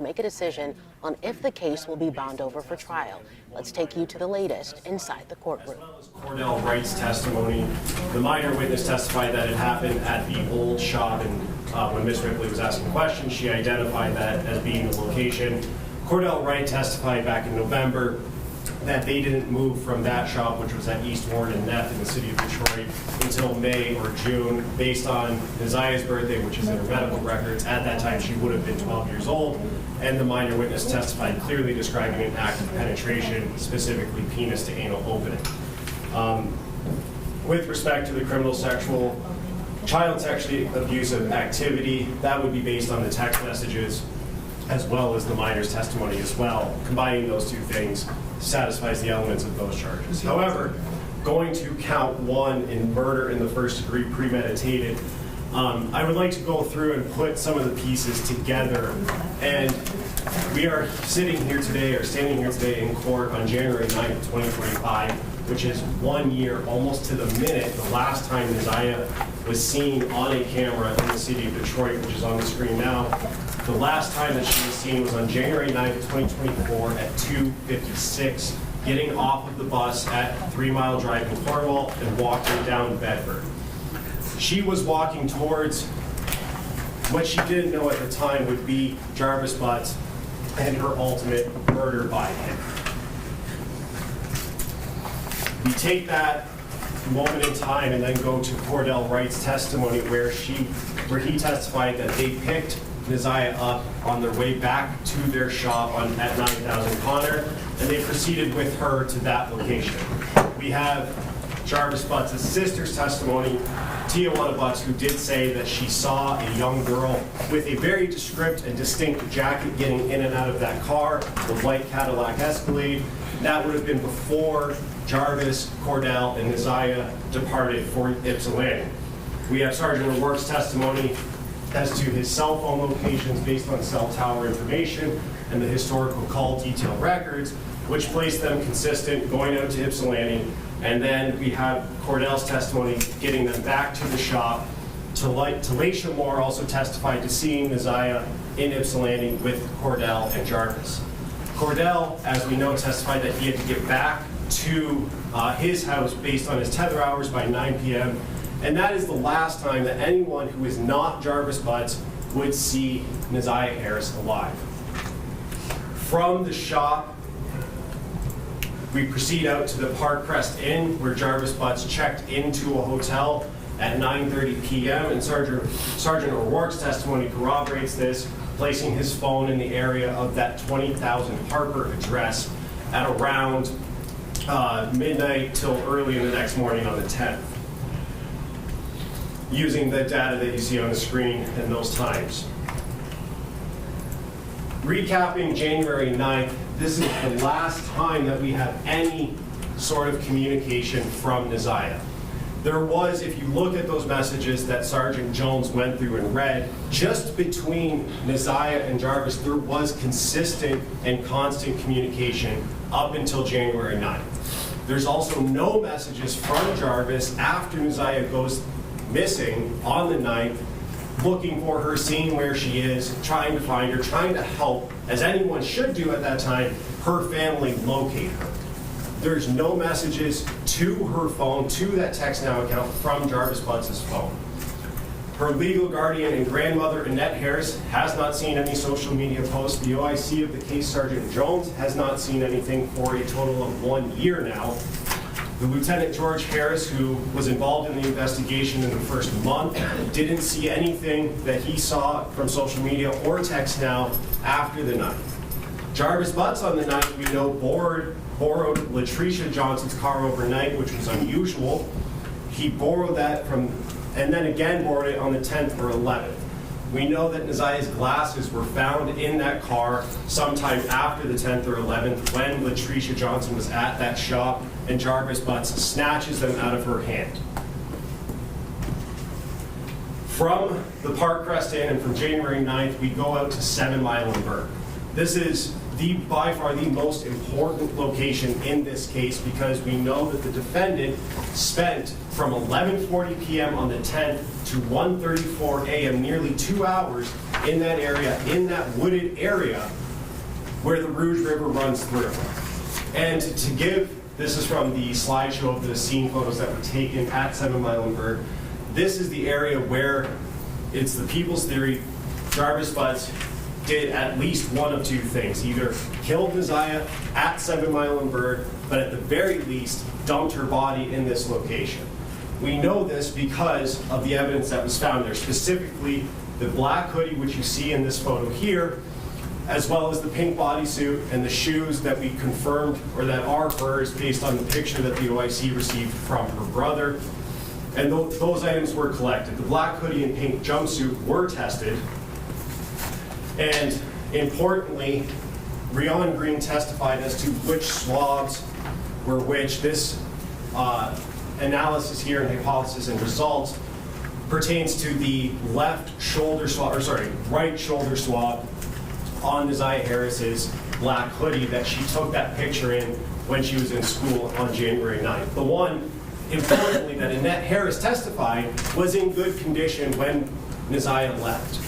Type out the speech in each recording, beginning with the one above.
make a decision on if the case will be bound over for trial. Let's take you to the latest inside the courtroom. As well as Cordell Wright's testimony, the minor witness testified that it happened at the old shop, and when Ms. Ripley was asking questions, she identified that as being the location. Cordell Wright testified back in November that they didn't move from that shop, which was at East Warren and Neff in the city of Detroit, until May or June, based on Nazia's birthday, which is in her medical records. At that time, she would have been 12 years old, and the minor witness testified clearly describing an act of penetration, specifically penis to anal opening. With respect to the criminal child sexually abusive activity, that would be based on the text messages as well as the minor's testimony as well. Combining those two things satisfies the elements of those charges. However, going to count one in murder in the first degree premeditated, I would like to go through and put some of the pieces together. And we are standing here today in court on January 9th, 2025, which is 1 year, almost to the minute, the last time Nazia was seen on a camera in the city of Detroit, which is on the screen now. The last time that she was seen was on January 9th, 2024 at 2:56, getting off of the bus at 3 Mile Drive in Cornwall and walking down Bedford. She was walking towards what she didn't know at the time would be Jarvis Butts and her ultimate murder by him. We take that moment in time and then go to Cordell Wright's testimony where he testified that they picked Nazia up on their way back to their shop at 9000 Connor, and they proceeded with her to that location. We have Jarvis Butts' sister's testimony, Tijuana Butts, who did say that she saw a young girl with a very descriptive and distinct jacket getting in and out of that car, the white Cadillac Escalade. That would have been before Jarvis, Cordell, and Nazia departed for Ypsilanti. We have Sergeant O'Rourke's testimony as to his cell phone locations based on cell tower information and the historical call detail records, which placed them consistent going out to Ypsilanti. And then we have Cordell's testimony getting them back to the shop. Talacia Moore also testified to seeing Nazia in Ypsilanti with Cordell and Jarvis. Cordell, as we know, testified that he had to get back to his house based on his tether hours by 9 p.m. And that is the last time that anyone who is not Jarvis Butts would see Nazia Harris alive. From the shop, we proceed out to the Park Crest Inn, where Jarvis Butts checked into a hotel at 9:30 p.m. And Sergeant O'Rourke's testimony corroborates this, placing his phone in the area of that 20,000 Harper address at around midnight till early in the next morning on the 10th. Using the data that you see on the screen in those times. Recapping January 9th, this is the last time that we have any sort of communication from Nazia. There was, if you look at those messages that Sergeant Jones went through and read, just between Nazia and Jarvis, there was consistent and constant communication up until January 9th. There's also no messages from Jarvis after Nazia goes missing on the 9th, looking for her, seeing where she is, trying to find her, trying to help, as anyone should do at that time, her family locate her. There's no messages to her phone, to that Text Now account from Jarvis Butts' phone. Her legal guardian and grandmother, Annette Harris, has not seen any social media posts. The OIC of the case, Sergeant Jones, has not seen anything for a total of 1 year now. The Lieutenant George Harris, who was involved in the investigation in the first month, didn't see anything that he saw from social media or Text Now after the 9th. Jarvis Butts on the 9th, we know, borrowed Latricia Johnson's car overnight, which was unusual. He borrowed that and then again borrowed it on the 10th or 11th. We know that Nazia's glasses were found in that car sometime after the 10th or 11th when Latricia Johnson was at that shop and Jarvis Butts snatches them out of her hand. From the Park Crest Inn and from January 9th, we go out to 7 Mile and Burke. This is by far the most important location in this case because we know that the defendant spent from 11:40 p.m. on the 10th to 1:34 a.m., nearly 2 hours, in that area, in that wooded area where the Rouge River runs through. And to give, this is from the slideshow of the scene photos that were taken at 7 Mile and Bird. This is the area where it's the people's theory Jarvis Butts did at least one of two things. Either killed Neziah at 7 Mile and Bird, but at the very least dumped her body in this location. We know this because of the evidence that was found there, specifically the black hoodie, which you see in this photo here, as well as the pink bodysuit and the shoes that we confirmed, or that are hers, based on the picture that the OIC received from her brother. And those items were collected. The black hoodie and pink jumpsuit were tested. And importantly, Rion Green testified as to which swabs were which. This analysis here and hypothesis and results pertains to the right shoulder swab on Neziah Harris's black hoodie that she took that picture in when she was in school on January 9th. The one, importantly, that Annette Harris testified was in good condition when Neziah left.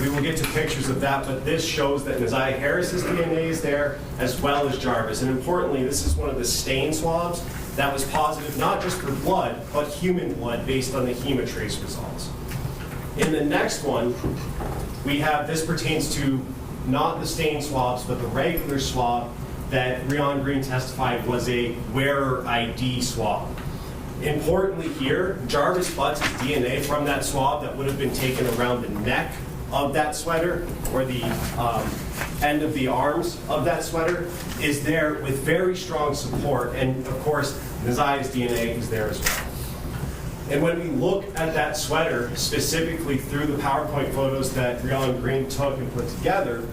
We will get to pictures of that, but this shows that Neziah Harris's DNA is there, as well as Jarvis. And importantly, this is one of the stain swabs that was positive, not just for blood, but human blood, based on the hemotrace results. In the next one, we have, this pertains to not the stain swabs, but the regular swab that Rion Green testified was a wearer ID swab. Importantly here, Jarvis Butts' DNA from that swab that would have been taken around the neck of that sweater, or the end of the arms of that sweater, is there with very strong support, and of course, Neziah's DNA is there as well. And when we look at that sweater, specifically through the PowerPoint photos that Rion Green took and put together,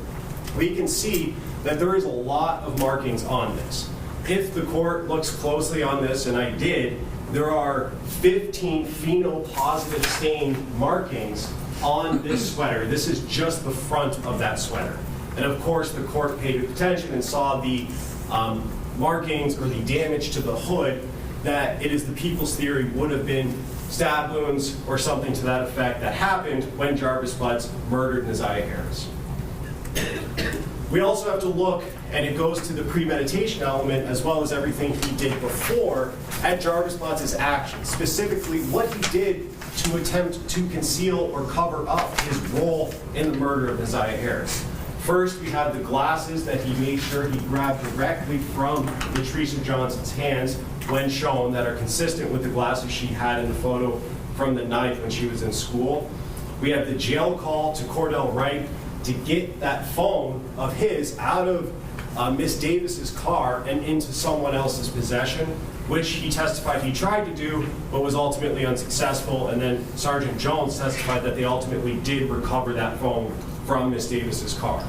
we can see that there is a lot of markings on this. If the court looks closely on this, and I did, there are 15 phenol-positive stain markings on this sweater. This is just the front of that sweater. And of course, the court paid attention and saw the markings or the damage to the hood, that it is the people's theory would have been stab wounds or something to that effect that happened when Jarvis Butts murdered Neziah Harris. We also have to look, and it goes to the premeditation element as well as everything he did before, at Jarvis Butts' actions, specifically what he did to attempt to conceal or cover up his role in the murder of Neziah Harris. First, we have the glasses that he made sure he grabbed directly from Latricia Johnson's hands when shown, that are consistent with the glasses she had in the photo from the 9th when she was in school. We have the jail call to Cordell Wright to get that phone of his out of Miss Davis's car and into someone else's possession, which he testified he tried to do, but was ultimately unsuccessful. And then Sergeant Jones testified that they ultimately did recover that phone from Miss Davis's car.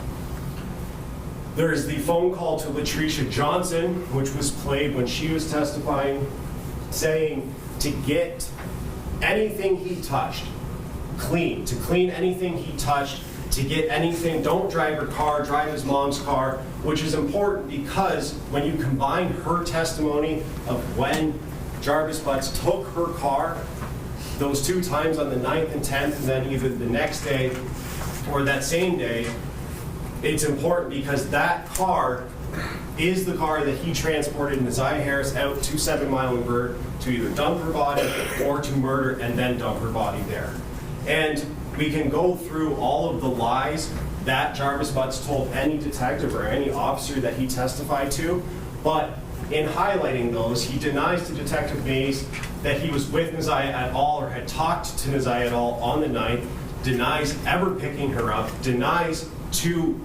There is the phone call to Latricia Johnson, which was played when she was testifying, saying to get anything he touched clean, to clean anything he touched, to get anything, don't drive her car, drive his mom's car, which is important because when you combine her testimony of when Jarvis Butts took her car, those 2 times on the 9th and 10th, and then either the next day or that same day, it's important because that car is the car that he transported Neziah Harris out to 7 Mile and Bird to either dump her body or to murder and then dump her body there. And we can go through all of the lies that Jarvis Butts told any detective or any officer that he testified to, but in highlighting those, he denies to Detective Mays that he was with Neziah at all or had talked to Neziah at all on the 9th, denies ever picking her up, denies to,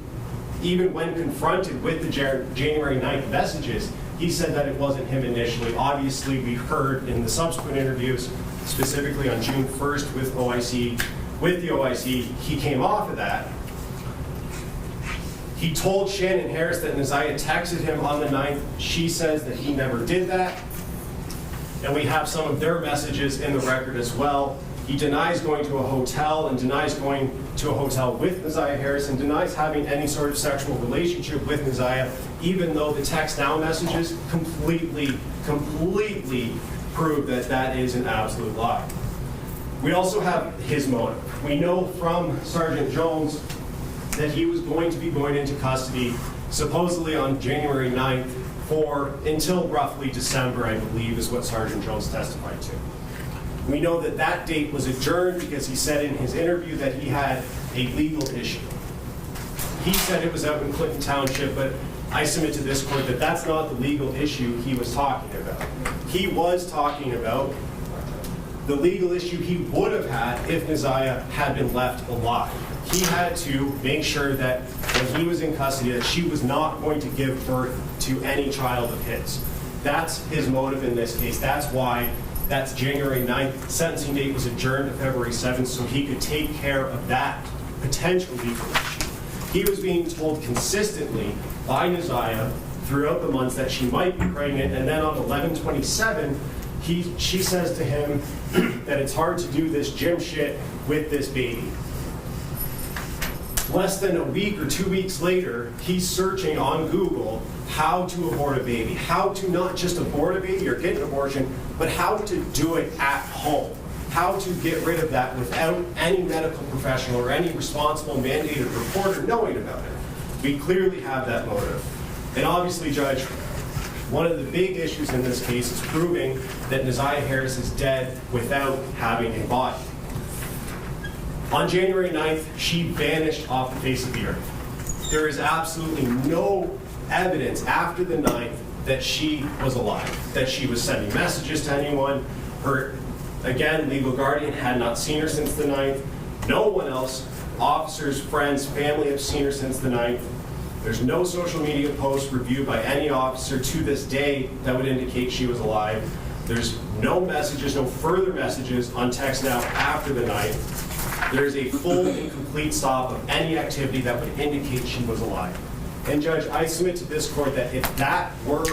even when confronted with the January 9th messages, he said that it wasn't him initially. Obviously, we heard in the subsequent interviews, specifically on June 1st with the OIC, he came off of that. He told Shannon Harris that Neziah texted him on the 9th. She says that he never did that. And we have some of their messages in the record as well. He denies going to a hotel and denies going to a hotel with Neziah Harris and denies having any sort of sexual relationship with Neziah, even though the text now messages completely prove that that is an absolute lie. We also have his motive. We know from Sergeant Jones that he was going to be going into custody supposedly on January 9th until roughly December, I believe, is what Sergeant Jones testified to. We know that that date was adjourned because he said in his interview that he had a legal issue. He said it was out in Clinton Township, but I submit to this court that that's not the legal issue he was talking about. He was talking about the legal issue he would have had if Neziah had been left alive. He had to make sure that when he was in custody that she was not going to give birth to any child of his. That's his motive in this case. That's why that's January 9th. Sentencing date was adjourned to February 7th so he could take care of that potential legal issue. He was being told consistently by Neziah throughout the months that she might be pregnant, and then on 11/27, she says to him that it's hard to do this gym shit with this baby. Less than a week or 2 weeks later, he's searching on Google how to abort a baby, how to not just abort a baby or get an abortion, but how to do it at home, how to get rid of that without any medical professional or any responsible mandated reporter knowing about it. We clearly have that motive. And obviously, Judge, one of the big issues in this case is proving that Neziah Harris is dead without having a body. On January 9th, she vanished off the face of the earth. There is absolutely no evidence after the 9th that she was alive, that she was sending messages to anyone. Her, again, legal guardian had not seen her since the 9th. No one else, officers, friends, family have seen her since the 9th. There's no social media post reviewed by any officer to this day that would indicate she was alive. There's no messages, no further messages on text now after the 9th. There's a full and complete stop of any activity that would indicate she was alive. And Judge, I submit to this court that if that were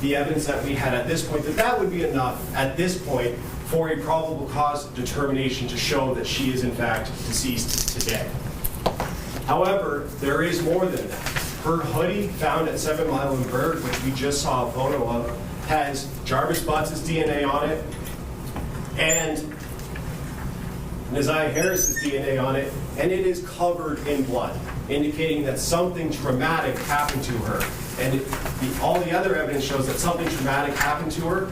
the evidence that we had at this point, that would be enough at this point for a probable cause determination to show that she is in fact deceased today. However, there is more than that. Her hoodie found at 7 Mile and Bird, which we just saw a photo of, has Jarvis Butts' DNA on it and Neziah Harris's DNA on it, and it is covered in blood, indicating that something traumatic happened to her. And all the other evidence shows that something traumatic happened to her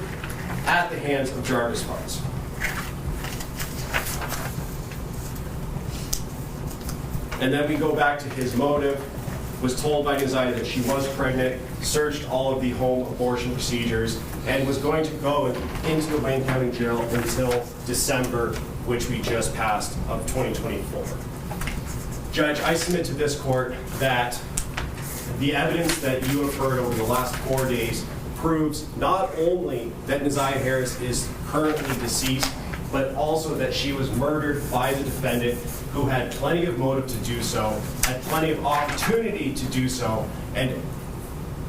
at the hands of Jarvis Butts. And then we go back to his motive. Was told by Neziah that she was pregnant, searched all of the home abortion procedures, and was going to go into the Wayne County Jail until December, which we just passed, of 2024. Judge, I submit to this court that the evidence that you have heard over the last 4 days proves not only that Neziah Harris is currently deceased, but also that she was murdered by the defendant, who had plenty of motive to do so, had plenty of opportunity to do so, and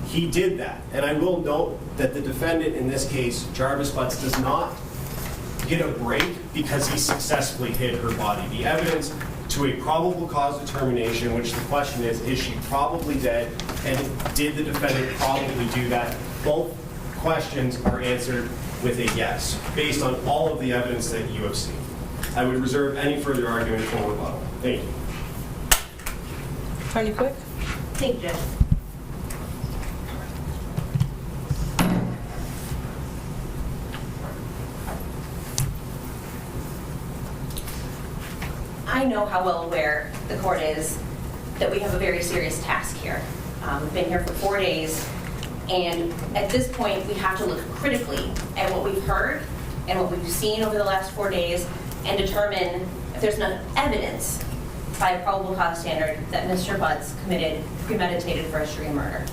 he did that. And I will note that the defendant in this case, Jarvis Butts, does not get a break because he successfully hid her body. The evidence to a probable cause determination, which the question is she probably dead, and did the defendant probably do that? Both questions are answered with a yes, based on all of the evidence that you have seen. I would reserve any further argument for rebuttal. Thank you. Attorney Quick. Thank you, Judge. I know how well aware the court is that we have a very serious task here. We've been here for 4 days, and at this point, we have to look critically at what we've heard and what we've seen over the last 4 days and determine if there's enough evidence by a probable cause standard that Mr. Butts committed premeditated first-degree murder.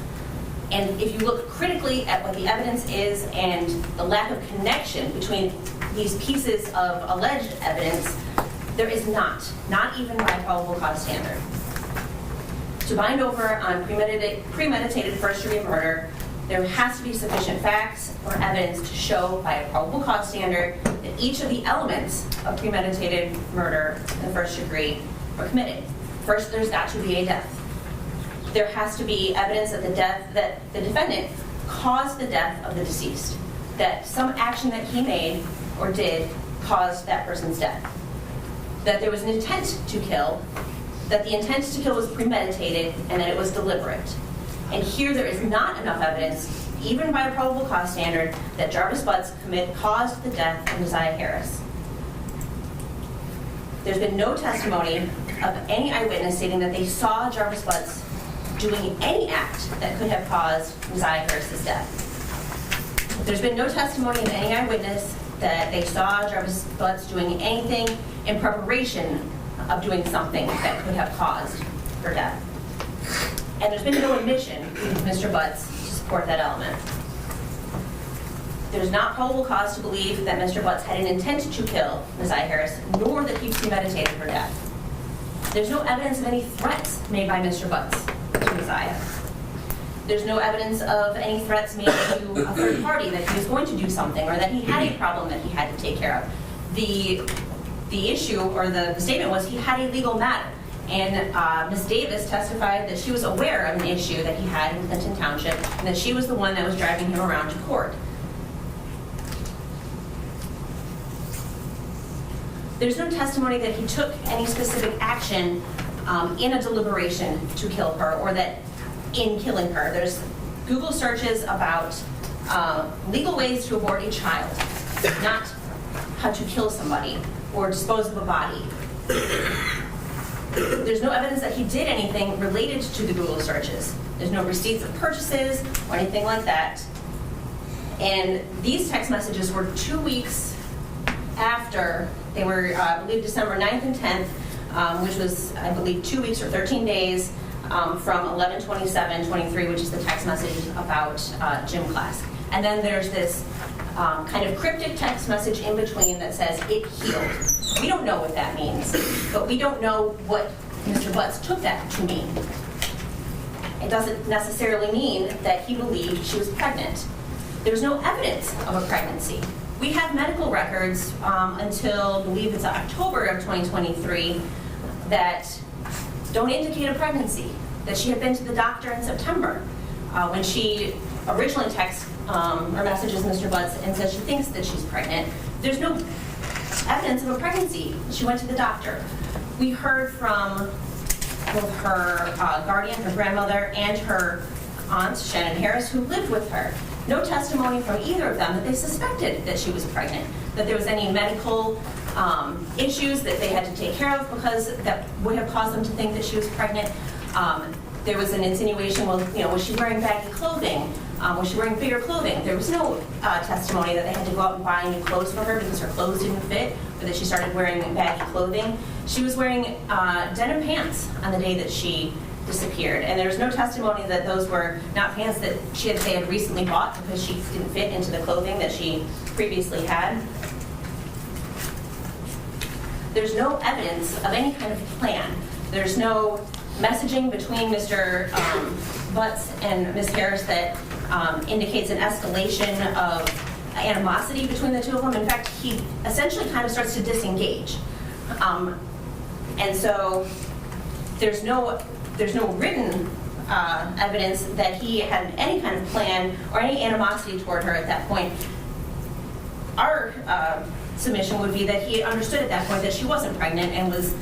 And if you look critically at what the evidence is and the lack of connection between these pieces of alleged evidence, there is not even by a probable cause standard. To bind over on premeditated first-degree murder, there has to be sufficient facts or evidence to show by a probable cause standard that each of the elements of premeditated murder in the first degree were committed. First, there's got to be a death. There has to be evidence that the defendant caused the death of the deceased, that some action that he made or did caused that person's death. That there was an intent to kill, that the intent to kill was premeditated, and that it was deliberate. And here there is not enough evidence, even by a probable cause standard, that Jarvis Butts caused the death of Messiah Harris. There's been no testimony of any eyewitness stating that they saw Jarvis Butts doing any act that could have caused Messiah Harris's death. There's been no testimony of any eyewitness that they saw Jarvis Butts doing anything in preparation of doing something that could have caused her death. And there's been no admission of Mr. Butts to support that element. There's not probable cause to believe that Mr. Butts had an intent to kill Messiah Harris, nor that he premeditated her death. There's no evidence of any threats made by Mr. Butts to Messiah. There's no evidence of any threats made to a third party that he was going to do something or that he had a problem that he had to take care of. The issue or the statement was he had a legal matter. And Ms. Davis testified that she was aware of an issue that he had in Clinton Township and that she was the one that was driving him around to court. There's no testimony that he took any specific action in a deliberation to kill her or that in killing her. There's Google searches about legal ways to abort a child, not how to kill somebody or dispose of a body. There's no evidence that he did anything related to the Google searches. There's no receipts of purchases or anything like that. And these text messages were 2 weeks after, they were, I believe, December 9th and 10th, which was, I believe, 2 weeks or 13 days from 11/27/23, which is the text message about gym class. And then there's this kind of cryptic text message in between that says, "It healed." We don't know what that means, but we don't know what Mr. Butts took that to mean. It doesn't necessarily mean that he believed she was pregnant. There's no evidence of a pregnancy. We have medical records until, I believe it's October of 2023, that don't indicate a pregnancy, that she had been to the doctor in September when she originally texts or messages Mr. Butts and says she thinks that she's pregnant. There's no evidence of a pregnancy. She went to the doctor. We heard from both her guardian, her grandmother, and her aunt, Shannon Harris, who lived with her. No testimony from either of them that they suspected that she was pregnant, that there was any medical issues that they had to take care of because that would have caused them to think that she was pregnant. There was an insinuation, well, was she wearing baggy clothing? Was she wearing bigger clothing? There was no testimony that they had to go out and buy new clothes for her because her clothes didn't fit, or that she started wearing baggy clothing. She was wearing denim pants on the day that she disappeared, and there was no testimony that those were not pants that she had recently bought because she didn't fit into the clothing that she previously had. There's no evidence of any kind of plan. There's no messaging between Mr. Butts and Ms. Harris that indicates an escalation of animosity between the two of them. In fact, he essentially kind of starts to disengage. And so there's no written evidence that he had any kind of plan or any animosity toward her at that point. Our submission would be that he understood at that point that she wasn't pregnant and was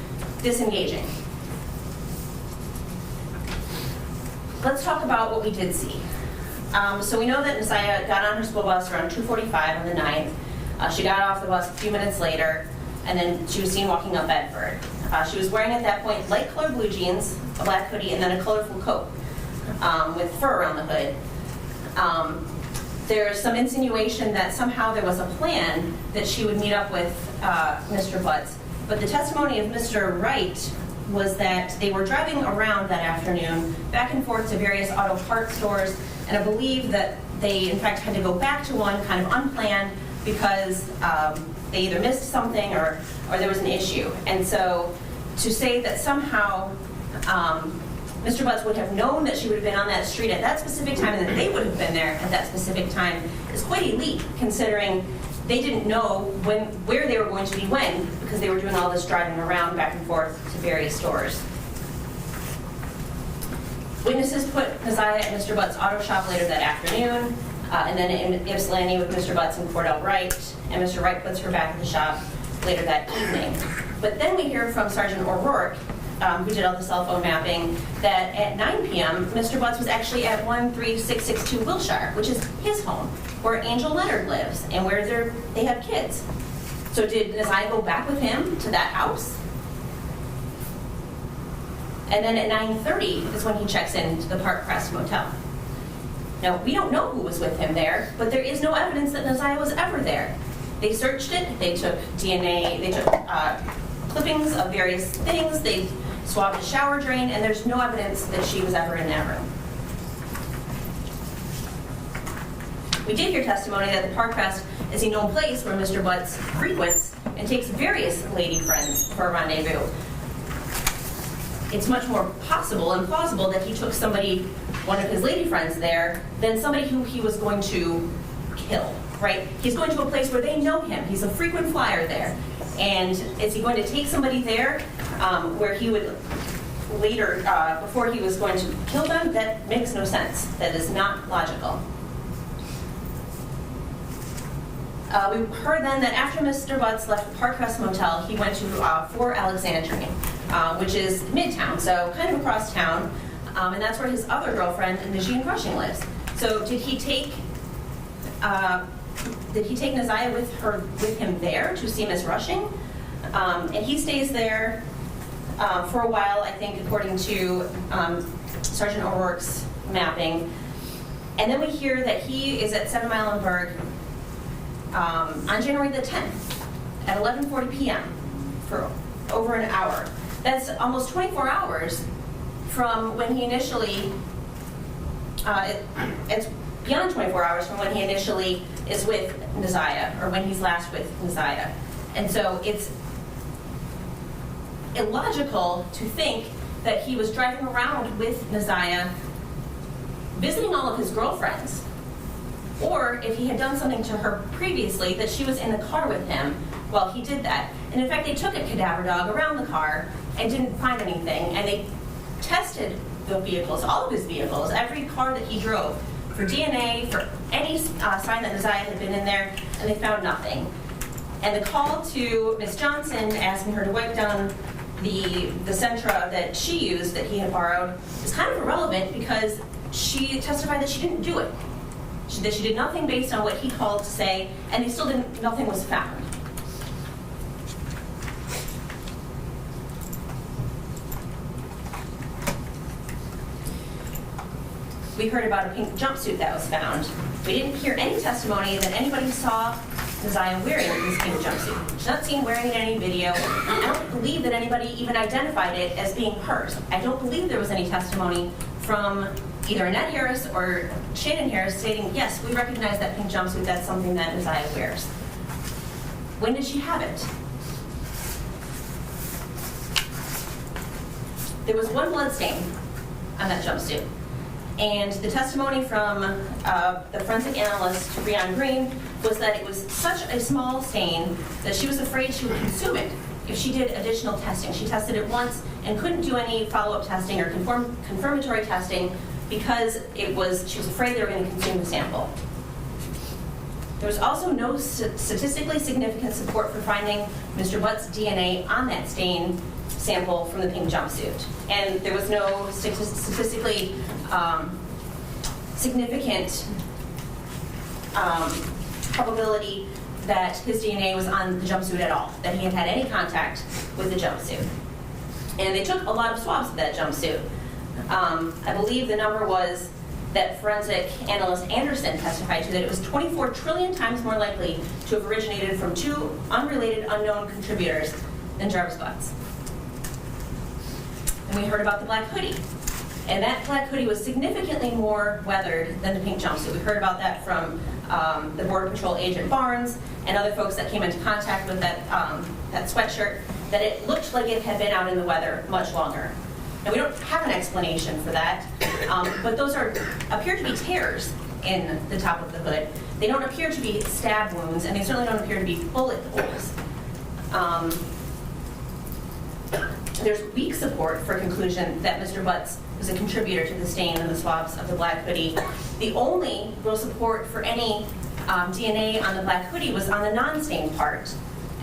disengaging. Let's talk about what we did see. So we know that Messiah got on her school bus around 2:45 on the 9th. She got off the bus a few minutes later, and then she was seen walking up Bedford. She was wearing at that point light colored blue jeans, a black hoodie, and then a colorful coat with fur around the hood. There's some insinuation that somehow there was a plan that she would meet up with Mr. Butts, but the testimony of Mr. Wright was that they were driving around that afternoon back and forth to various auto parts stores, and I believe that they in fact had to go back to one kind of unplanned because they either missed something or there was an issue. And so to say that somehow Mr. Butts would have known that she would have been on that street at that specific time and that they would have been there at that specific time is quite a leap, considering they didn't know where they were going to be when, because they were doing all this driving around back and forth to various stores. Witnesses put Messiah at Mr. Butts' auto shop later that afternoon, and then in Ypsilanti with Mr. Butts and Cordell Wright, and Mr. Wright puts her back at the shop later that evening. But then we hear from Sergeant O'Rourke, who did all the cell phone mapping, that at 9 p.m., Mr. Butts was actually at 13662 Wilshire, which is his home, where Angel Leonard lives and where they have kids. So did Neziah go back with him to that house? And then at 9:30 is when he checks into the Park Crest Motel. Now, we don't know who was with him there, but there is no evidence that Neziah was ever there. They searched it, they took DNA, they took clippings of various things, they swabbed a shower drain, and there's no evidence that she was ever in that room. We did hear testimony that the Park Crest is a known place where Mr. Butts frequents and takes various lady friends for a rendezvous. It's much more possible and plausible that he took one of his lady friends there, than somebody who he was going to kill, right? He's going to a place where they know him. He's a frequent flyer there. And is he going to take somebody there where he would later, before he was going to kill them? That makes no sense. That is not logical. We heard then that after Mr. Butts left the Park Crest Motel, he went to 4 Alexandrine, which is Midtown, so kind of across town. And that's where his other girlfriend, Najeen Rushing, lives. So did he take Neziah with him there to see Miss Rushing? And he stays there for a while, I think, according to Sergeant O'Rourke's mapping. And then we hear that he is at 7 Mile and Berg on January the 10th at 11:40 p.m. for over an hour. That's almost 24 hours from when he initially, it's beyond 24 hours from when he initially is with Neziah, or when he's last with Neziah. And so it's illogical to think that he was driving around with Neziah, visiting all of his girlfriends, or if he had done something to her previously, that she was in the car with him while he did that. And in fact, they took a cadaver dog around the car and didn't find anything, and they tested the vehicles, all of his vehicles, every car that he drove, for DNA, for any sign that Neziah had been in there, and they found nothing. And the call to Miss Johnson asking her to wipe down the Sentra that she used, that he had borrowed, is kind of irrelevant because she testified that she didn't do it. That she did nothing based on what he called to say, and they still didn't, nothing was found. We heard about a pink jumpsuit that was found. We didn't hear any testimony that anybody saw Neziah wearing this pink jumpsuit. She's not seen wearing it in any video. I don't believe that anybody even identified it as being hers. I don't believe there was any testimony from either Annette Harris or Shannon Harris stating, yes, we recognize that pink jumpsuit, that's something that Neziah wears. When did she have it? There was one blood stain on that jumpsuit. And the testimony from the forensic analyst, Breon Green, was that it was such a small stain that she was afraid she would consume it if she did additional testing. She tested it once and couldn't do any follow-up testing or confirmatory testing because she was afraid they were going to consume the sample. There was also no statistically significant support for finding Mr. Butts' DNA on that stain sample from the pink jumpsuit. And there was no statistically significant probability that his DNA was on the jumpsuit at all, that he had had any contact with the jumpsuit. And they took a lot of swabs of that jumpsuit. I believe the number was that forensic analyst Anderson testified to, that it was 24 trillion times more likely to have originated from 2 unrelated unknown contributors than Jarvis Butts. And we heard about the black hoodie. And that black hoodie was significantly more weathered than the pink jumpsuit. We heard about that from the Border Patrol agent Barnes and other folks that came into contact with that sweatshirt, that it looked like it had been out in the weather much longer. Now, we don't have an explanation for that, but those appear to be tears in the top of the hood. They don't appear to be stab wounds, and they certainly don't appear to be bullet holes. There's weak support for conclusion that Mr. Butts was a contributor to the stain and the swabs of the black hoodie. The only real support for any DNA on the black hoodie was on the non-stained part,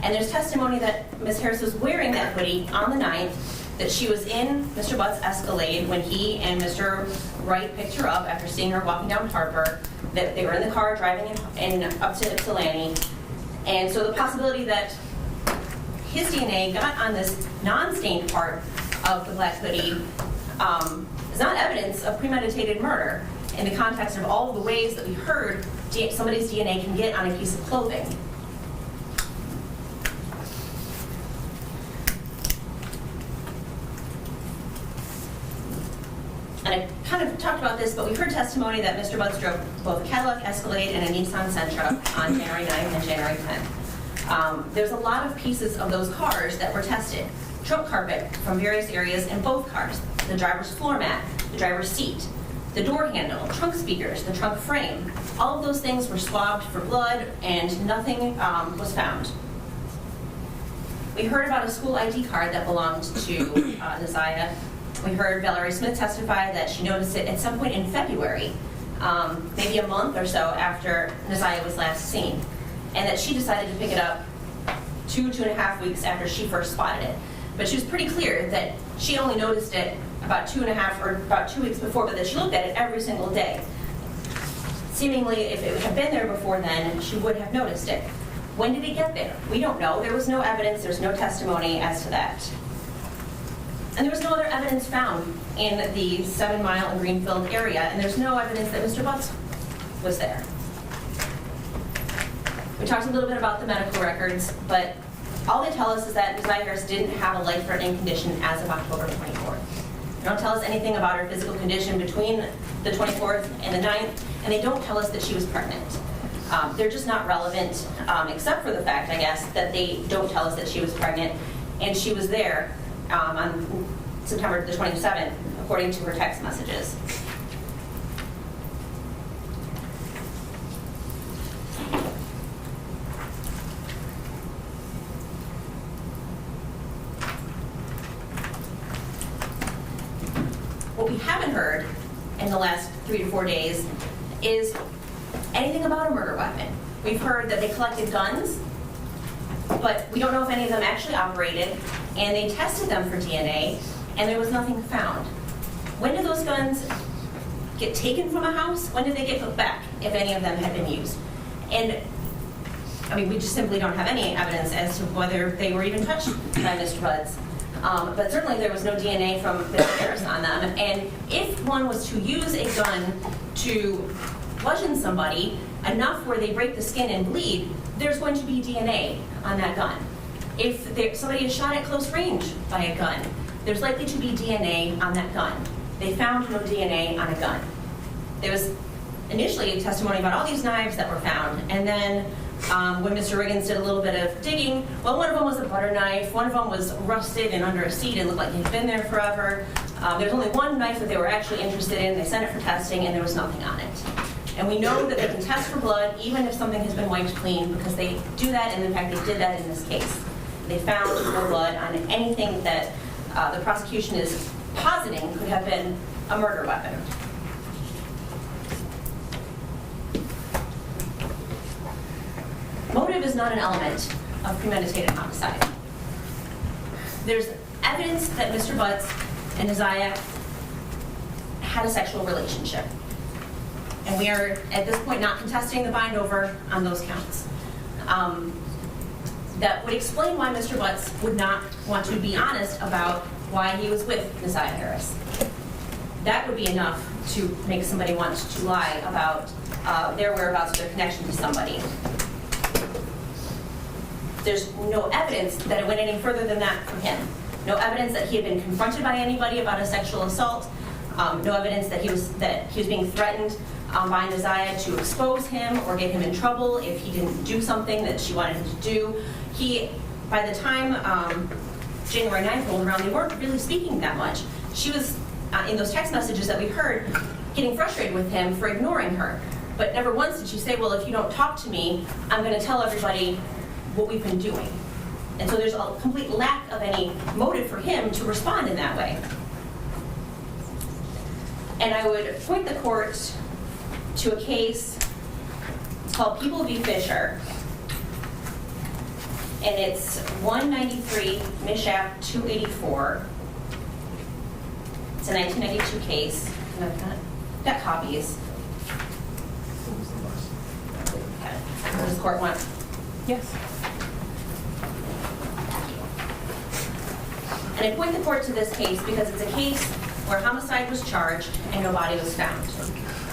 And there's testimony that Ms. Harris was wearing that hoodie on the 9th, that she was in Mr. Butts' Escalade when he and Mr. Wright picked her up after seeing her walking down Harper, that they were in the car driving up to Ypsilanti. And so the possibility that his DNA got on this non-stained part of the black hoodie is not evidence of premeditated murder in the context of all of the ways that we heard somebody's DNA can get on a piece of clothing. And I kind of talked about this, but we heard testimony that Mr. Butts drove both a Cadillac Escalade and a Nissan Sentra on January 9th and January 10th. There's a lot of pieces of those cars that were tested. Trunk carpet from various areas in both cars, the driver's floor mat, the driver's seat, the door handle, trunk speakers, the trunk frame. All of those things were swabbed for blood and nothing was found. We heard about a school ID card that belonged to Nasiah. We heard Valerie Smith testify that she noticed it at some point in February, maybe a month or so after Nasiah was last seen, and that she decided to pick it up 2.5 weeks after she first spotted it. But she was pretty clear that she only noticed it about 2.5 or about 2 weeks before, but that she looked at it every single day. Seemingly, if it had been there before then, she would have noticed it. When did it get there? We don't know. There was no evidence, there's no testimony as to that. And there was no other evidence found in the 7 Mile and Greenfield area, and there's no evidence that Mr. Butts was there. We talked a little bit about the medical records, but all they tell us is that Nasiah Harris didn't have a life-threatening condition as of October 24th. They don't tell us anything about her physical condition between the 24th and the 9th, and they don't tell us that she was pregnant. They're just not relevant, except for the fact, I guess, that they don't tell us that she was pregnant, and she was there on September the 27th, according to her text messages. What we haven't heard in the last 3 to 4 days is anything about a murder weapon. We've heard that they collected guns, but we don't know if any of them actually operated, and they tested them for DNA, and there was nothing found. When did those guns get taken from a house? When did they get put back, if any of them had been used? And, I mean, we just simply don't have any evidence as to whether they were even touched by Mr. Butts. But certainly there was no DNA from Mr. Harris on them. And if one was to use a gun to bludgeon somebody enough where they break the skin and bleed, there's going to be DNA on that gun. If somebody is shot at close range by a gun, there's likely to be DNA on that gun. They found no DNA on a gun. There was initially testimony about all these knives that were found, and then when Mr. Riggins did a little bit of digging, well, one of them was a butter knife, one of them was rusted and under a seat and looked like it had been there forever. There's only one knife that they were actually interested in. They sent it for testing, and there was nothing on it. And we know that they can test for blood even if something has been wiped clean, because they do that, and in fact they did that in this case. They found no blood on anything that the prosecution is positing could have been a murder weapon. Motive is not an element of premeditated homicide. There's evidence that Mr. Butts and Nasiah had a sexual relationship. And we are, at this point, not contesting the bind over on those counts. That would explain why Mr. Butts would not want to be honest about why he was with Nasiah Harris. That would be enough to make somebody want to lie about their whereabouts or their connection to somebody. There's no evidence that it went any further than that from him. No evidence that he had been confronted by anybody about a sexual assault. No evidence that he was being threatened by Nasiah to expose him or get him in trouble if he didn't do something that she wanted him to do. By the time January 9th rolled around, they weren't really speaking that much. She was, in those text messages that we heard, getting frustrated with him for ignoring her. But never once did she say, well, if you don't talk to me, I'm going to tell everybody what we've been doing. And so there's a complete lack of any motive for him to respond in that way. And I would point the court to a case called People v. Fisher. and it's 193 Mishap 284. It's a 1992 case. And I've got copies. Okay. Does the court want? Yes. And I point the court to this case because it's a case where homicide was charged and no body was found.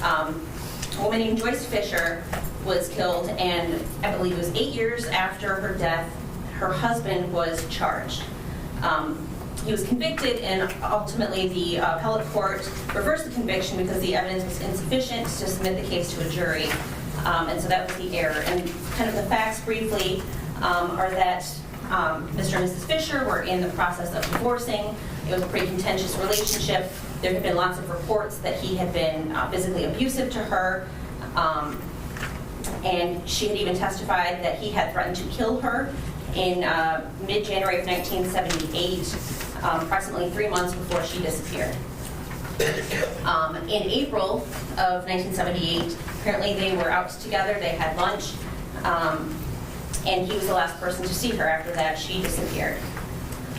A woman named Joyce Fisher was killed, and I believe it was 8 years after her death, her husband was charged. He was convicted, and ultimately the appellate court reversed the conviction because the evidence was insufficient to submit the case to a jury. And so that was the error. And kind of the facts briefly are that Mr. and Mrs. Fisher were in the process of divorcing. It was a pretty contentious relationship. There had been lots of reports that he had been physically abusive to her. And she had even testified that he had threatened to kill her in mid-January of 1978, approximately 3 months before she disappeared. In April of 1978, apparently they were out together, they had lunch, and he was the last person to see her. After that, she disappeared.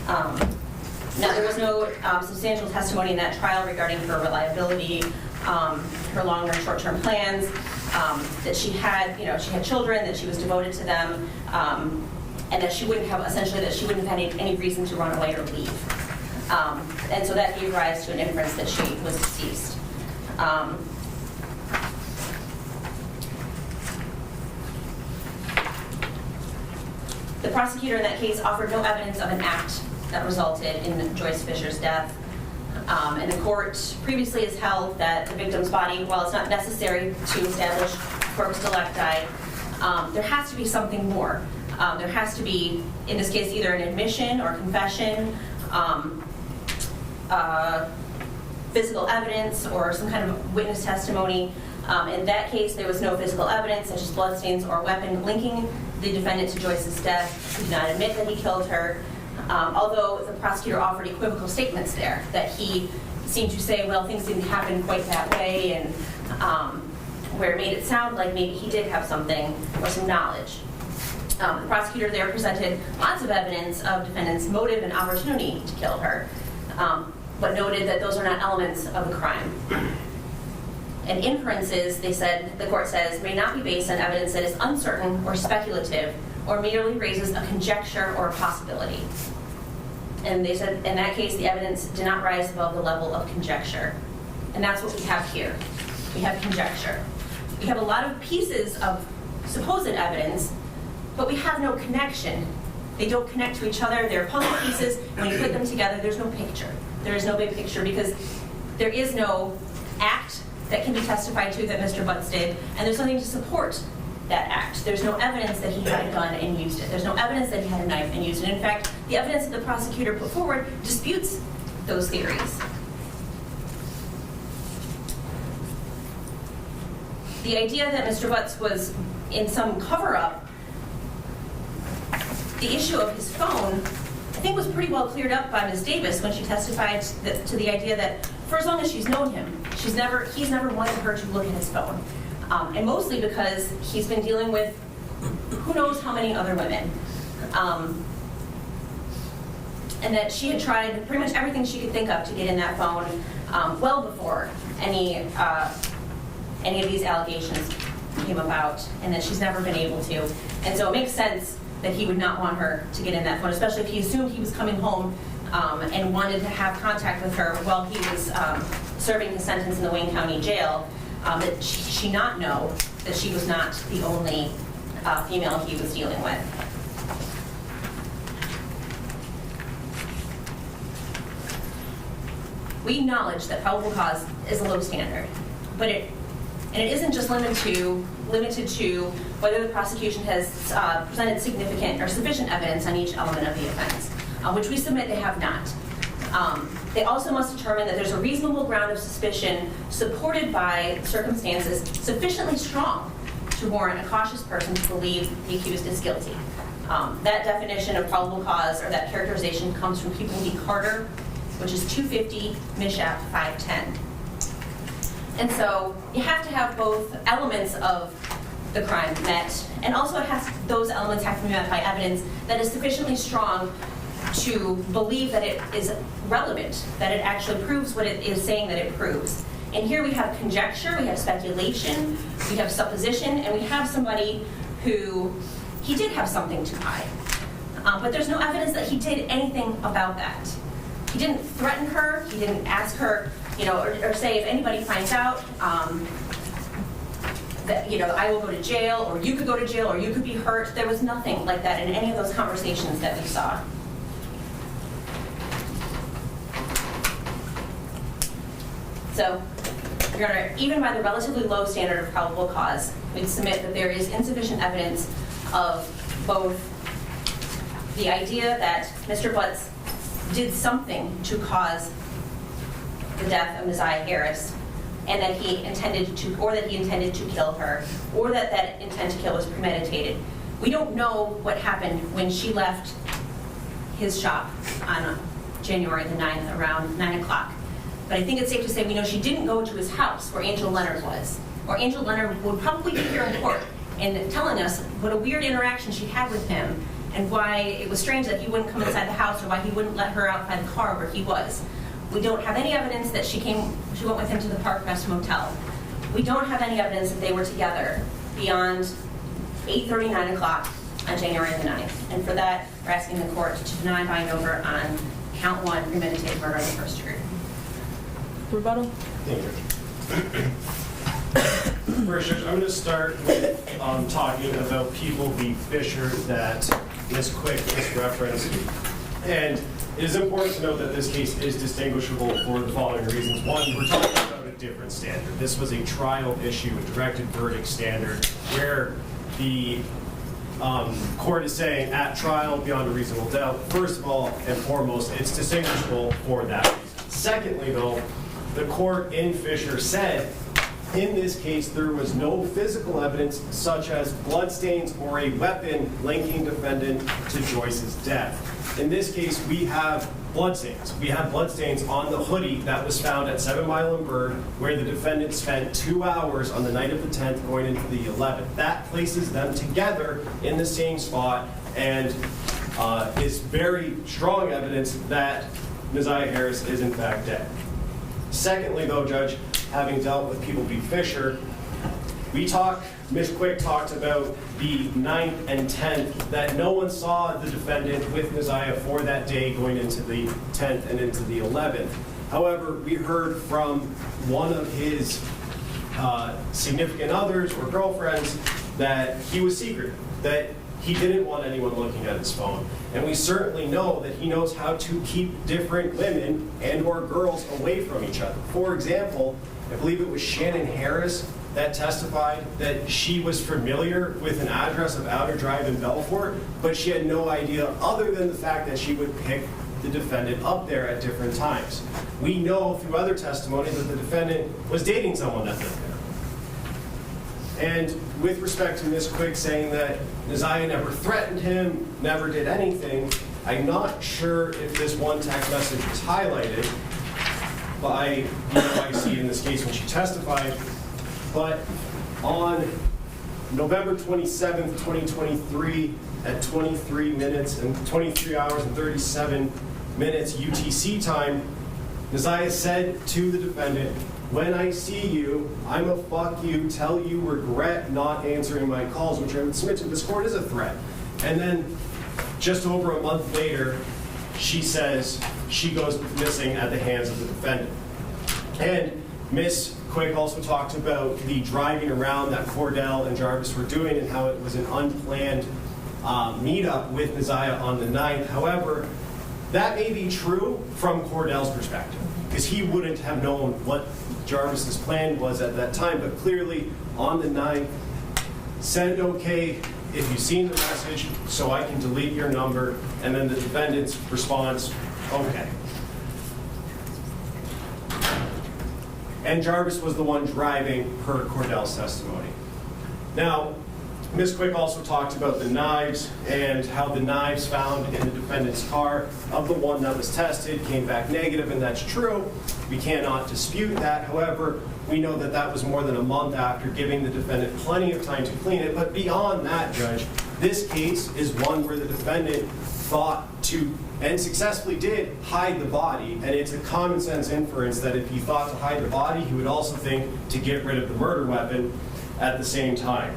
Now, there was no substantial testimony in that trial regarding her reliability, her long or short-term plans, that she had children, that she was devoted to them, and that she wouldn't have, essentially, that she wouldn't have had any reason to run away or leave. And so that gave rise to an inference that she was deceased. The prosecutor in that case offered no evidence of an act that resulted in Joyce Fisher's death. And the court previously has held that the victim's body, while it's not necessary to establish corpus delicti, there has to be something more. There has to be, in this case, either an admission or confession, physical evidence, or some kind of witness testimony. In that case, there was no physical evidence, such as bloodstains or a weapon linking the defendant to Joyce's death. He did not admit that he killed her, although the prosecutor offered equivocal statements there, that he seemed to say, well, things didn't happen quite that way, and where it made it sound like maybe he did have something or some knowledge. The prosecutor there presented lots of evidence of defendant's motive and opportunity to kill her, but noted that those are not elements of the crime. And inferences, the court says, may not be based on evidence that is uncertain or speculative or merely raises a conjecture or a possibility. And they said in that case, the evidence did not rise above the level of conjecture. And that's what we have here. We have conjecture. We have a lot of pieces of supposed evidence, but we have no connection. They don't connect to each other. They're puzzle pieces. When you put them together, there's no picture. There is no big picture because there is no act that can be testified to that Mr. Butts did, and there's nothing to support that act. There's no evidence that he had a gun and used it. There's no evidence that he had a knife and used it. In fact, the evidence that the prosecutor put forward disputes those theories. The idea that Mr. Butts was in some cover-up, the issue of his phone, I think was pretty well cleared up by Ms. Davis when she testified to the idea that for as long as she's known him, he's never wanted her to look at his phone. And mostly because he's been dealing with who knows how many other women. And that she had tried pretty much everything she could think of to get in that phone well before any of these allegations came about, and that she's never been able to. And so it makes sense that he would not want her to get in that phone, especially if he assumed he was coming home and wanted to have contact with her while he was serving his sentence in the Wayne County Jail, that she not know that she was not the only female he was dealing with. We acknowledge that probable cause is a low standard, but it isn't just limited to whether the prosecution has presented significant or sufficient evidence on each element of the offense, which we submit they have not. They also must determine that there's a reasonable ground of suspicion supported by circumstances sufficiently strong to warrant a cautious person to believe the accused is guilty. That definition of probable cause, or that characterization, comes from People v. Carter, which is 250 Mishap 510. And so you have to have both elements of the crime met, and also those elements have to be met by evidence that is sufficiently strong to believe that it is relevant, that it actually proves what it is saying that it proves. And here we have conjecture, we have speculation, we have supposition, and we have somebody who, he did have something to hide. But there's no evidence that he did anything about that. He didn't threaten her, he didn't ask her, or say if anybody finds out, that, I will go to jail, or you could go to jail, or you could be hurt. There was nothing like that in any of those conversations that we saw. So, Your Honor, even by the relatively low standard of probable cause, we'd submit that there is insufficient evidence of both the idea that Mr. Butts did something to cause the death of Messiah Harris, and that he intended to kill her, or that intent to kill was premeditated. We don't know what happened when she left his shop on January the 9th around 9 o'clock. But I think it's safe to say we know she didn't go to his house where Angel Leonard was, or Angel Leonard would probably be here in court and telling us what a weird interaction she had with him and why it was strange that he wouldn't come inside the house or why he wouldn't let her out by the car where he was. We don't have any evidence that she went with him to the Park Rest Motel. We don't have any evidence that they were together beyond 8:30, 9 o'clock on January the 9th. And for that, we're asking the court to deny bind over on count 1, premeditated murder in the first degree. Rebuttal? Thank you. First, I'm going to start with talking about People v. Fisher that Ms. Quick misreferenced. And it is important to note that this case is distinguishable for the following reasons. One, we're talking about a different standard. This was a trial issue, a directed verdict standard, where the court is saying at trial beyond a reasonable doubt. First of all and foremost, it's distinguishable for that reason. Secondly, though, the court in Fisher said, in this case, there was no physical evidence such as bloodstains or a weapon linking defendant to Joyce's death. In this case, we have bloodstains. We have bloodstains on the hoodie that was found at 7 Mile and Bird, where the defendant spent 2 hours on the night of the 10th going into the 11th. That places them together in the same spot and is very strong evidence that Messiah Harris is in fact dead. Secondly, though, Judge, having dealt with People v. Fisher, Ms. Quick talked about the 9th and 10th, that no one saw the defendant with Messiah for that day going into the 10th and into the 11th. However, we heard from one of his significant others or girlfriends that he was secretive, that he didn't want anyone looking at his phone. And we certainly know that he knows how to keep different women and or girls away from each other. For example, I believe it was Shannon Harris that testified that she was familiar with an address of Outer Drive in Belfort, but she had no idea other than the fact that she would pick the defendant up there at different times. We know through other testimony that the defendant was dating someone that lived there. And with respect to Ms. Quick saying that Messiah never threatened him, never did anything, I'm not sure if this one text message was highlighted by UIC in this case when she testified, but on November 27th, 2023, at 23 hours and 37 minutes UTC time, Messiah said to the defendant, "When I see you, I'm a fuck you, tell you regret not answering my calls," which I would submit to this court is a threat. And then just over a month later, she says she goes missing at the hands of the defendant. And Ms. Quick also talked about the driving around that Cordell and Jarvis were doing and how it was an unplanned meetup with Messiah on the 9th. However, that may be true from Cordell's perspective, because he wouldn't have known what Jarvis's plan was at that time, but clearly on the 9th, send okay if you've seen the message so I can delete your number, and then the defendant's response, okay. And Jarvis was the one driving per Cordell's testimony. Now, Ms. Quick also talked about the knives and how the knives found in the defendant's car, of the one that was tested, came back negative, and that's true. We cannot dispute that. However, we know that that was more than a month after, giving the defendant plenty of time to clean it. But beyond that, Judge, this case is one where the defendant thought to, and successfully did, hide the body. And it's a common sense inference that if he thought to hide the body, he would also think to get rid of the murder weapon at the same time.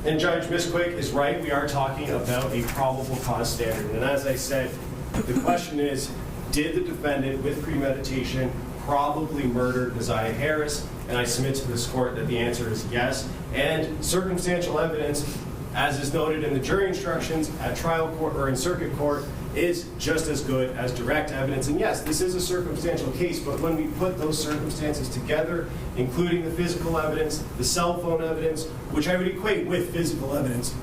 And Judge, Ms. Quick is right. We are talking about a probable cause standard. And as I said, the question is, did the defendant, with premeditation, probably murder Neziah Harris? And I submit to this court that the answer is yes. And circumstantial evidence, as is noted in the jury instructions at trial court or in circuit court, is just as good as direct evidence. And yes, this is a circumstantial case, but when we put those circumstances together, including the physical evidence, the cell phone evidence, which I would equate with physical evidence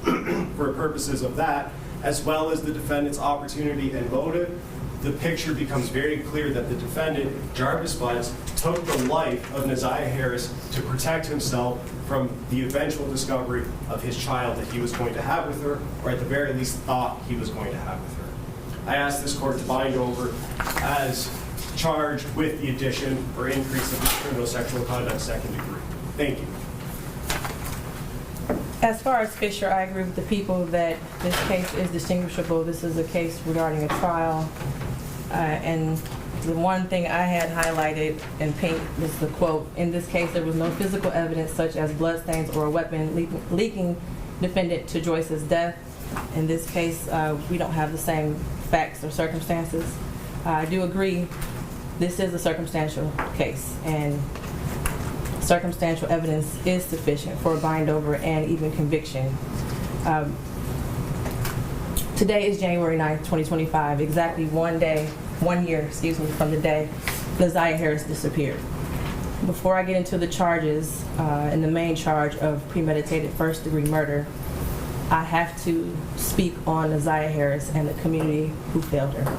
for purposes of that, as well as the defendant's opportunity and motive, the picture becomes very clear that the defendant, Jarvis Butts, took the life of Neziah Harris to protect himself from the eventual discovery of his child that he was going to have with her, or at the very least thought he was going to have with her. I ask this court to bind over as charged with the addition or increase of this criminal sexual conduct second degree. Thank you. As far as Fisher, I agree with the people that this case is distinguishable. This is a case regarding a trial. And the one thing I had highlighted in pink was the quote, "In this case, there was no physical evidence such as bloodstains or a weapon leaking defendant to Joyce's death." In this case, we don't have the same facts or circumstances. I do agree this is a circumstantial case, and circumstantial evidence is sufficient for a bind over and even conviction. Today is January 9th, 2025, exactly 1 year, from the day Neziah Harris disappeared. Before I get into the charges and the main charge of premeditated first-degree murder, I have to speak on Neziah Harris and the community who failed her.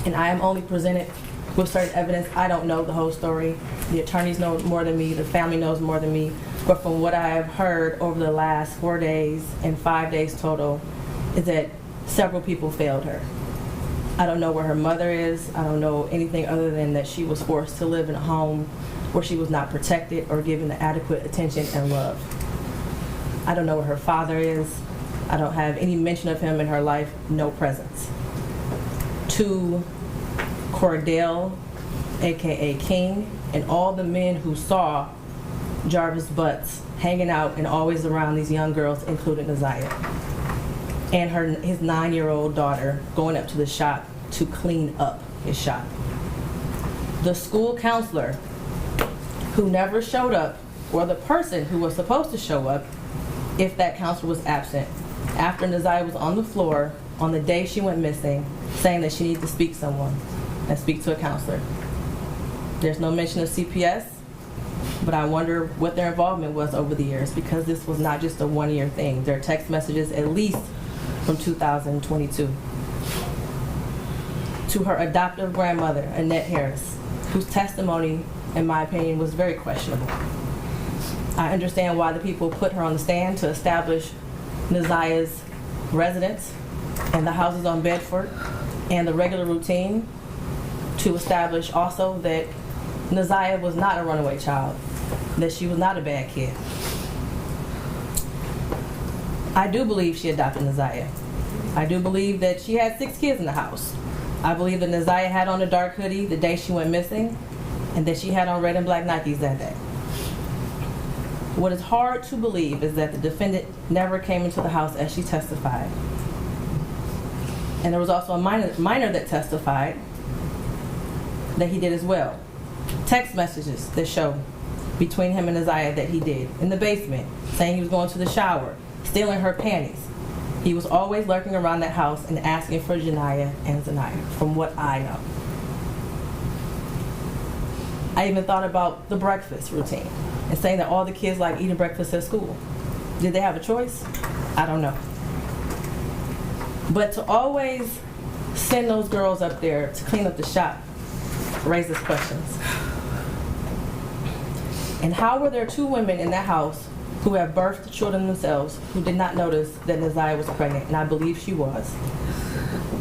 And I am only presented with certain evidence. I don't know the whole story. The attorneys know more than me, the family knows more than me, but from what I have heard over the last 4 days and 5 days total is that several people failed her. I don't know where her mother is. I don't know anything other than that she was forced to live in a home where she was not protected or given the adequate attention and love. I don't know where her father is. I don't have any mention of him in her life, no presence. To Cordell, AKA King, and all the men who saw Jarvis Butts hanging out and always around these young girls, including Neziah, and his 9-year-old daughter going up to the shop to clean up his shop. The school counselor who never showed up, or the person who was supposed to show up if that counselor was absent, after Neziah was on the floor on the day she went missing, saying that she needed to speak to someone and speak to a counselor. There's no mention of CPS, but I wonder what their involvement was over the years, because this was not just a 1-year thing. There are text messages at least from 2022. To her adoptive grandmother, Annette Harris, whose testimony, in my opinion, was very questionable. I understand why the people put her on the stand to establish Neziah's residence and the houses on Bedford and the regular routine, to establish also that Neziah was not a runaway child, that she was not a bad kid. I do believe she adopted Neziah. I do believe that she had 6 kids in the house. I believe that Neziah had on a dark hoodie the day she went missing, and that she had on red and black Nikes that day. What is hard to believe is that the defendant never came into the house as she testified. And there was also a minor that testified that he did as well. Text messages that show between him and Neziah that he did in the basement, saying he was going to the shower, stealing her panties. He was always lurking around that house and asking for Janiyah and Zaniyah, from what I know. I even thought about the breakfast routine and saying that all the kids like eating breakfast at school. Did they have a choice? I don't know. But to always send those girls up there to clean up the shop raises questions. And how were there 2 women in that house who have birthed children themselves who did not notice that Neziah was pregnant, and I believe she was,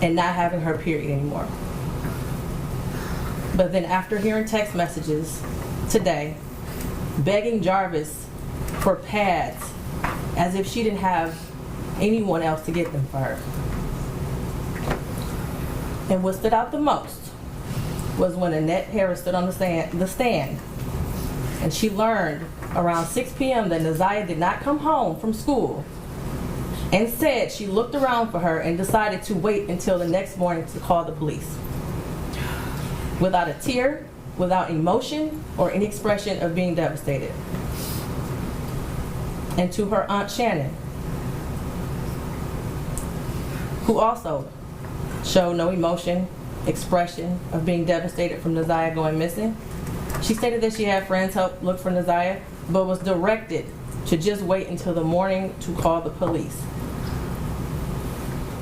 and not having her period anymore? But then after hearing text messages today, begging Jarvis for pads as if she didn't have anyone else to get them for her. And what stood out the most was when Annette Harris stood on the stand, and she learned around 6 p.m. that Neziah did not come home from school, and said she looked around for her and decided to wait until the next morning to call the police. Without a tear, without emotion, or any expression of being devastated. And to her Aunt Shannon, who also showed no emotion, expression of being devastated from Neziah going missing. She stated that she had friends help look for Neziah, but was directed to just wait until the morning to call the police.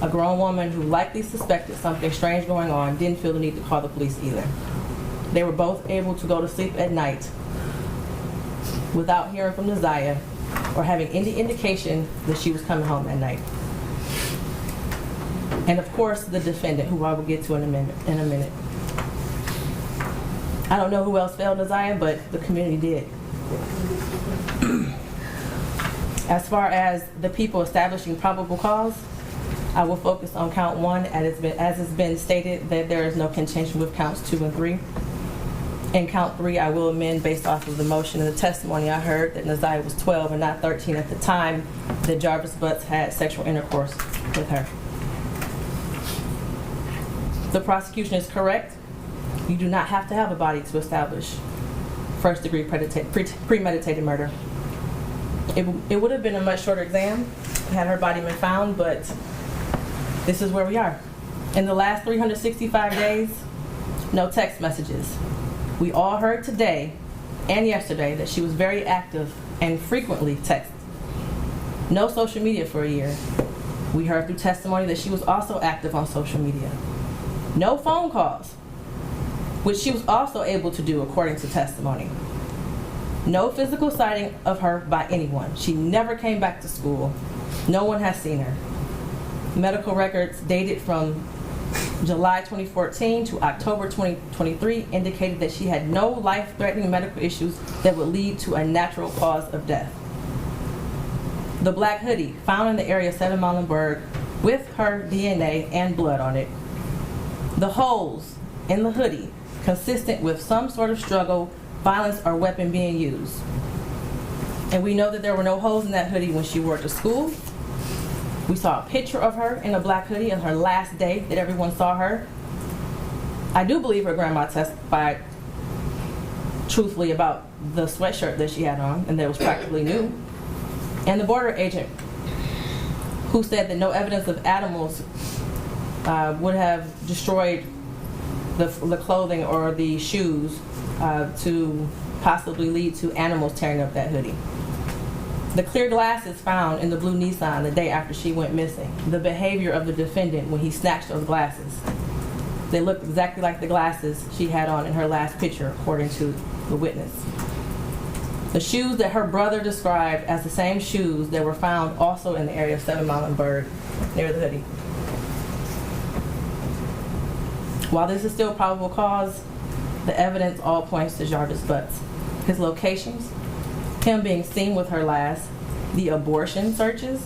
A grown woman who likely suspected something strange going on didn't feel the need to call the police either. They were both able to go to sleep at night without hearing from Neziah or having any indication that she was coming home that night. And of course, the defendant, who I will get to in a minute. I don't know who else failed Neziah, but the community did. As far as the people establishing probable cause, I will focus on count 1, as it's been stated that there is no contention with counts 2 and 3. And count 3, I will amend based off of the motion and the testimony I heard that Neziah was 12 and not 13 at the time that Jarvis Butts had sexual intercourse with her. The prosecution is correct. You do not have to have a body to establish first-degree premeditated murder. It would have been a much shorter exam had her body been found, but this is where we are. In the last 365 days, no text messages. We all heard today and yesterday that she was very active and frequently texted. No social media for a year. We heard through testimony that she was also active on social media. No phone calls, which she was also able to do according to testimony. No physical sighting of her by anyone. She never came back to school. No one has seen her. Medical records dated from July 2014 to October 2023 indicated that she had no life-threatening medical issues that would lead to a natural cause of death. The black hoodie found in the area of 7 Muhlenberg with her DNA and blood on it. The holes in the hoodie consistent with some sort of struggle, violence, or weapon being used. And we know that there were no holes in that hoodie when she wore it to school. We saw a picture of her in a black hoodie on her last day that everyone saw her. I do believe her grandma testified truthfully about the sweatshirt that she had on and that was practically new. And the border agent who said that no evidence of animals would have destroyed the clothing or the shoes to possibly lead to animals tearing up that hoodie. The clear glasses found in the blue Nissan the day after she went missing. The behavior of the defendant when he snatched those glasses. They looked exactly like the glasses she had on in her last picture, according to the witness. The shoes that her brother described as the same shoes that were found also in the area of 7 Muhlenberg near the hoodie. While this is still probable cause, the evidence all points to Jarvis Butts. His locations, him being seen with her last, the abortion searches,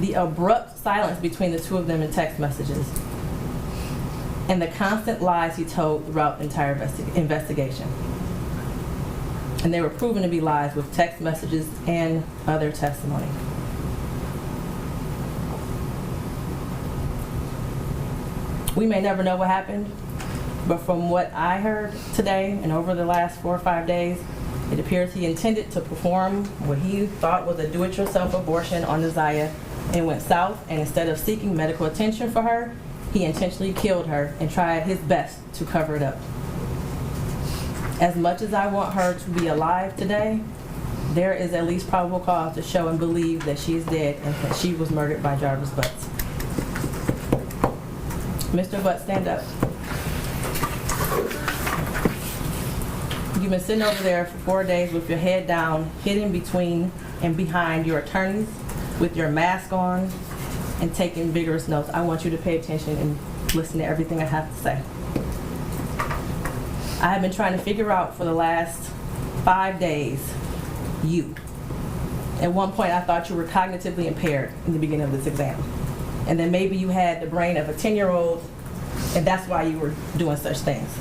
the abrupt silence between the two of them in text messages, and the constant lies he told throughout the entire investigation. And they were proven to be lies with text messages and other testimony. We may never know what happened, but from what I heard today and over the last 4 or 5 days, it appears he intended to perform what he thought was a do-it-yourself abortion on Neziah and went south, and instead of seeking medical attention for her, he intentionally killed her and tried his best to cover it up. As much as I want her to be alive today, there is at least probable cause to show and believe that she is dead and that she was murdered by Jarvis Butts. Mr. Butts, stand up. You've been sitting over there for 4 days with your head down, hidden between and behind your attorneys, with your mask on, and taking vigorous notes. I want you to pay attention and listen to everything I have to say. I have been trying to figure out for the last 5 days, you. At one point, I thought you were cognitively impaired in the beginning of this exam. And then maybe you had the brain of a 10-year-old, and that's why you were doing such things.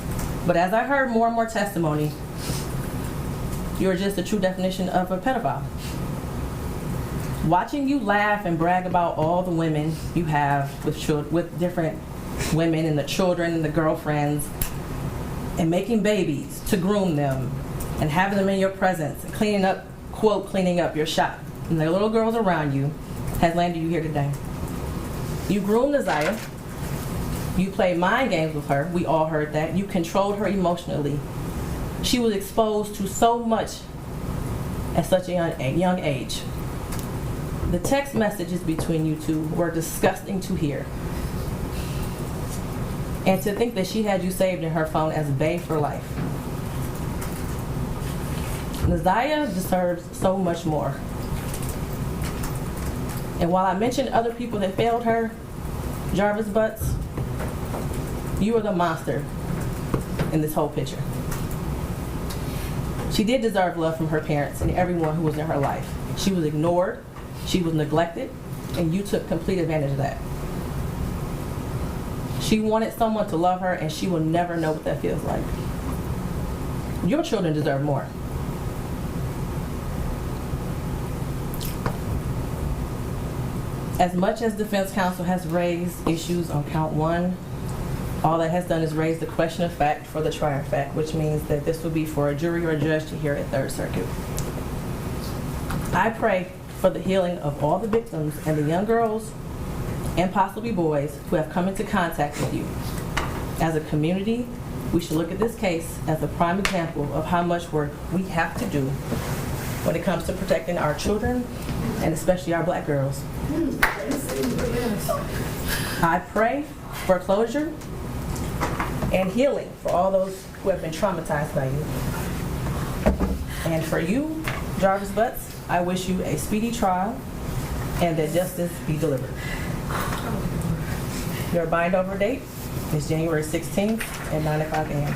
But as I heard more and more testimony, you're just the true definition of a pedophile. Watching you laugh and brag about all the women you have with different women and the children and the girlfriends, and making babies to groom them and having them in your presence and cleaning up, quote, cleaning up your shop, and the little girls around you has landed you here today. You groomed Neziah. You played mind games with her. We all heard that. You controlled her emotionally. She was exposed to so much at such a young age. The text messages between you two were disgusting to hear. And to think that she had you saved in her phone as bae for life. Neziah deserves so much more. And while I mentioned other people that failed her, Jarvis Butts, you are the monster in this whole picture. She did deserve love from her parents and everyone who was in her life. She was ignored, she was neglected, and you took complete advantage of that. She wanted someone to love her, and she will never know what that feels like. Your children deserve more. As much as defense counsel has raised issues on count 1, all that has done is raise the question of fact for the trier of fact, which means that this will be for a jury or a judge to hear at Third Circuit. I pray for the healing of all the victims and the young girls and possibly boys who have come into contact with you. As a community, we should look at this case as a prime example of how much work we have to do when it comes to protecting our children and especially our black girls. I pray for closure and healing for all those who have been traumatized by you. And for you, Jarvis Butts, I wish you a speedy trial and that justice be delivered. Your bind-over date is January 16th at 9:05 a.m.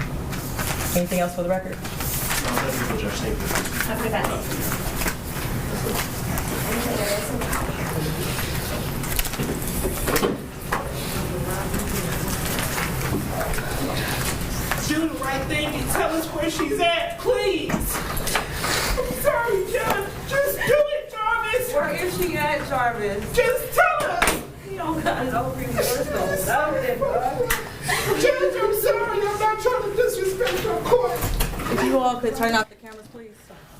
Anything else for the record? Have a good night. Do the right thing and tell us where she's at, please. I'm sorry, Judge. Just do it, Jarvis. Where is she at, Jarvis? Just tell us. You don't got no remorse, don't know it, bro. Judge, I'm sorry. I'm not trying to disrespect your court. If you all could turn off the cameras, please.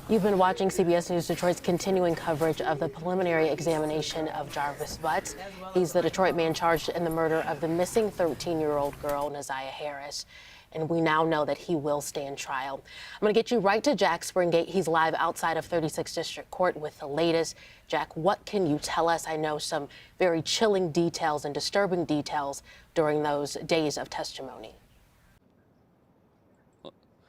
You've been watching CBS News Detroit's continuing coverage of the preliminary examination of Jarvis Butts. He's the Detroit man charged in the murder of the missing 13-year-old girl, Neziah Harris. And we now know that he will stand trial. I'm going to get you right to Jack Springate. He's live outside of 36th District Court with the latest. Jack, what can you tell us? I know some very chilling details and disturbing details during those days of testimony.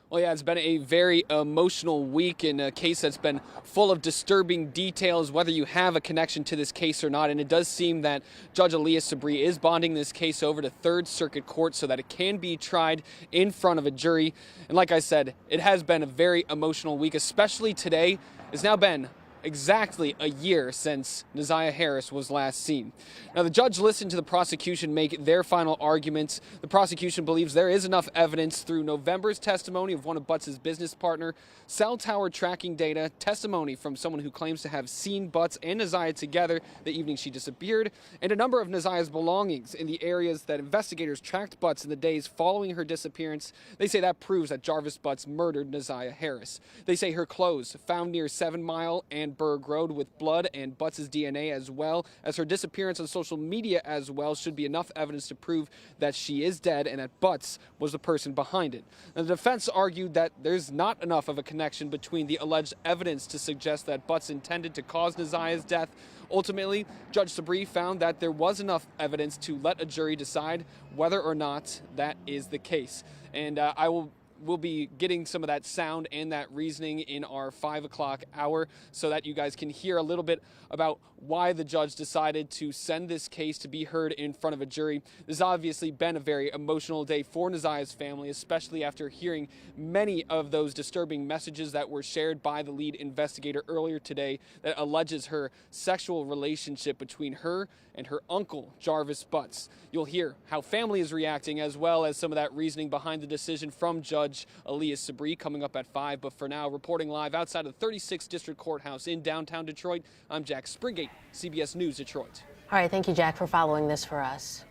Well, yeah, it's been a very emotional week in a case that's been full of disturbing details, whether you have a connection to this case or not. And it does seem that Judge Elias Sabri is bonding this case over to Third Circuit Court so that it can be tried in front of a jury. And like I said, it has been a very emotional week, especially today. It's now been exactly a year since Neziah Harris was last seen. Now, the judge listened to the prosecution make their final arguments. The prosecution believes there is enough evidence through November's testimony of one of Butts' business partner, cell tower tracking data, testimony from someone who claims to have seen Butts and Neziah together the evening she disappeared, and a number of Neziah's belongings in the areas that investigators tracked Butts in the days following her disappearance. They say that proves that Jarvis Butts murdered Neziah Harris. They say her clothes found near 7 Mile and Berg Road with blood and Butts' DNA, as well as her disappearance on social media as well, should be enough evidence to prove that she is dead and that Butts was the person behind it. Now, the defense argued that there's not enough of a connection between the alleged evidence to suggest that Butts intended to cause Neziah's death. Ultimately, Judge Sabri found that there was enough evidence to let a jury decide whether or not that is the case. And I will we'll be getting some of that sound and that reasoning in our 5 o'clock hour so that you guys can hear a little bit about why the judge decided to send this case to be heard in front of a jury. This has obviously been a very emotional day for Neziah's family, especially after hearing many of those disturbing messages that were shared by the lead investigator earlier today that alleges her sexual relationship between her and her uncle, Jarvis Butts. You'll hear how family is reacting, as well as some of that reasoning behind the decision from Judge Elias Sabri coming up at 5. But for now, reporting live outside of the 36th District Courthouse in downtown Detroit, I'm Jack Springate, CBS News Detroit. All right, thank you, Jack, for following this for us.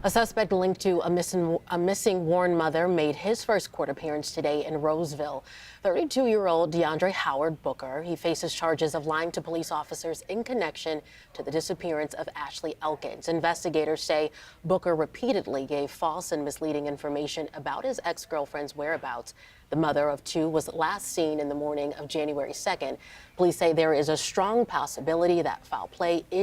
A suspect linked to a missing Warren mother made his first court appearance today in Roseville. 32-year-old DeAndre Howard Booker. He faces charges of lying to police officers in connection to the disappearance of Ashley Elkins. Investigators say Booker repeatedly gave false and misleading information about his ex-girlfriend's whereabouts. The mother of two was last seen in the morning of January 2nd. Police say there is a strong possibility that foul play is